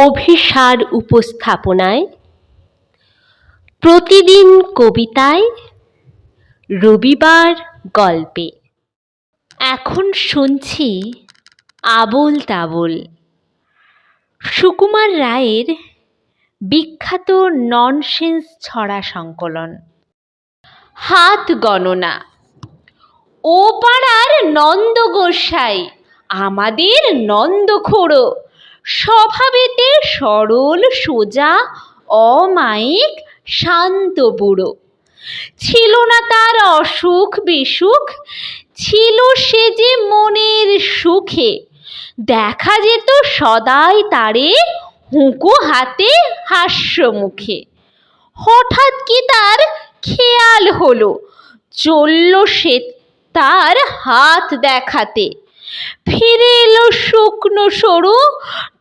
অভিসার উপস্থাপনায়, প্রতিদিন কবিতায়, রবিবার গল্পে। এখন শুনছি আবোল তাবোল, সুকুমার রায়ের বিখ্যাত ননসেন্স ছড়া সংকলন। হাত গণনা। ও পাড়ার নন্দ গোসাই আমাদের নন্দখোড়ো, স্বভাবেতে সরল সোজা অমায়িক শান্ত বুড়ো। ছিল না তার অসুখ বিসুখ, ছিল সে যে মনের সুখে। দেখা যেত সদাই তারে হুঁকো হাতে হাস্য মুখে। হঠাৎ কি তার খেয়াল হলো, চলল সে তার হাত দেখাতে। ফিরে এলো শুকনো সরু,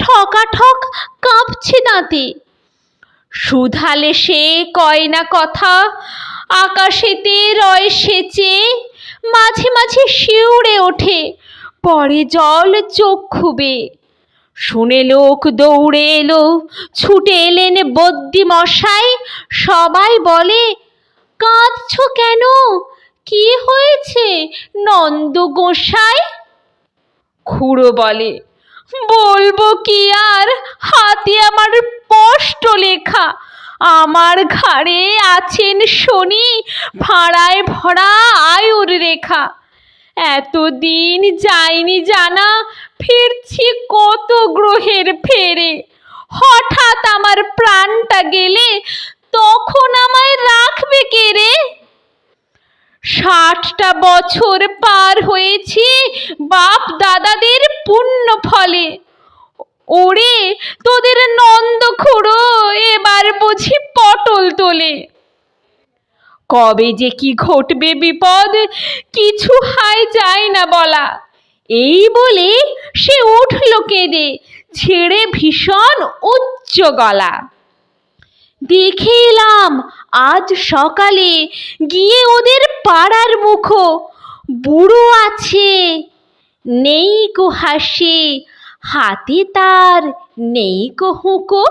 ঠকাঠক কাঁপছে দাঁতে। শুধালে সে কয় না কথা, আকাশেতে রয় সেচে। মাঝে মাঝে শিউরে ওঠে, পরে জল চক্ষু বেয়ে। শুনে লোক দৌড়ে এলো, ছুটে এলেন বদ্যি মশাই। সবাই বলে, কাঁদছ কেন, কি হয়েছে নন্দ গোসাই? খুড়ো বলে, বলবো কি আর, হাতে আমার স্পষ্ট লেখা। আমার ঘাড়ে আছেন শনি, ভাড়ায় ভরা আয়ুর রেখা। এতদিন যায়নি জানা, ফিরছি কত গ্রহের ফেরে। হঠাৎ আমার প্রাণটা গেলে, তখন আমায় রাখবে কে রে? 60টা বছর পার হয়েছি বাপ দাদাদের পুণ্য ফলে। ওরে তোদের নন্দখোড়ো এবার বুঝি পটল তোলে। কবে যে কি ঘটবে বিপদ, কিছু হায় যায় না বলা। এই বলে সে উঠল কেঁদে, ছেড়ে ভীষণ উচ্চ গলা। দেখে এলাম আজ সকালে গিয়ে ওদের পাড়ার মুখো। বুড়ো আছে, নেই কো হাসি, হাতে তার নেই কো হুঁকো।